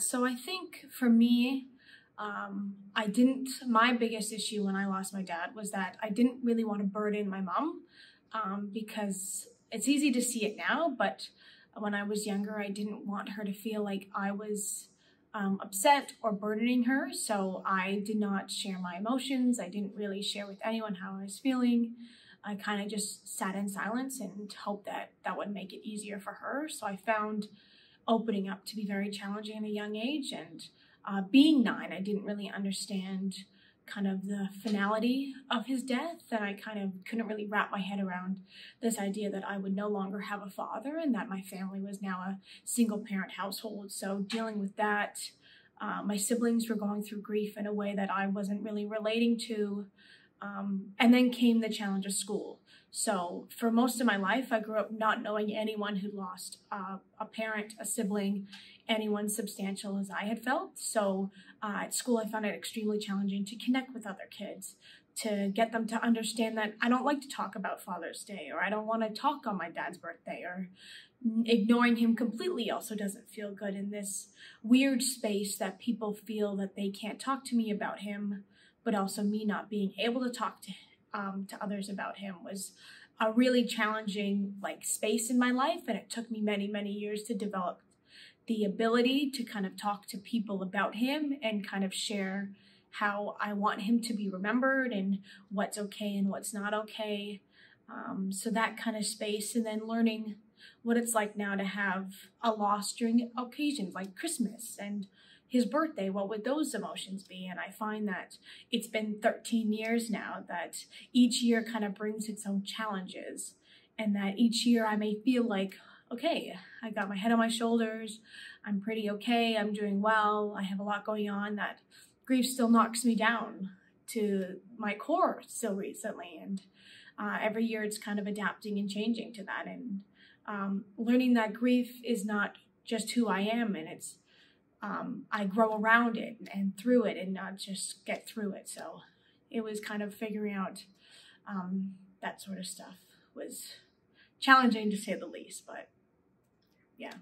So I think for me, my biggest issue when I lost my dad was that I didn't really want to burden my mom, because it's easy to see it now, but when I was younger, I didn't want her to feel like I was upset or burdening her. So I did not share my emotions. I didn't really share with anyone how I was feeling. I kind of just sat in silence and hoped that that would make it easier for her. So I found opening up to be very challenging at a young age. And being 9, I didn't really understand kind of the finality of his death. And I kind of couldn't really wrap my head around this idea that I would no longer have a father and that my family was now a single parent household. So dealing with that, my siblings were going through grief in a way that I wasn't really relating to. And then came the challenge of school. So for most of my life, I grew up not knowing anyone who lost a parent, a sibling, anyone substantial as I had felt. So at school, I found it extremely challenging to connect with other kids, to get them to understand that I don't like to talk about Father's Day, or I don't want to talk on my dad's birthday, or ignoring him completely also doesn't feel good in this weird space that people feel that they can't talk to me about him, but also me not being able to talk to others about him was a really challenging space in my life. And it took me many, many years to develop the ability to kind of talk to people about him and kind of share how I want him to be remembered and what's okay and what's not okay. So that kind of space, and then learning what it's like now to have a loss during occasions like Christmas and his birthday. What would those emotions be? And I find that it's been 13 years now, that each year kind of brings its own challenges, and that each year I may feel like, okay, I got my head on my shoulders, I'm pretty okay, I'm doing well, I have a lot going on, that grief still knocks me down to my core still recently. And every year it's kind of adapting and changing to that, and learning that grief is not just who I am, and it's I grow around it and through it, and not just get through it. So it was kind of figuring out that sort of stuff was challenging to say the least, but yeah.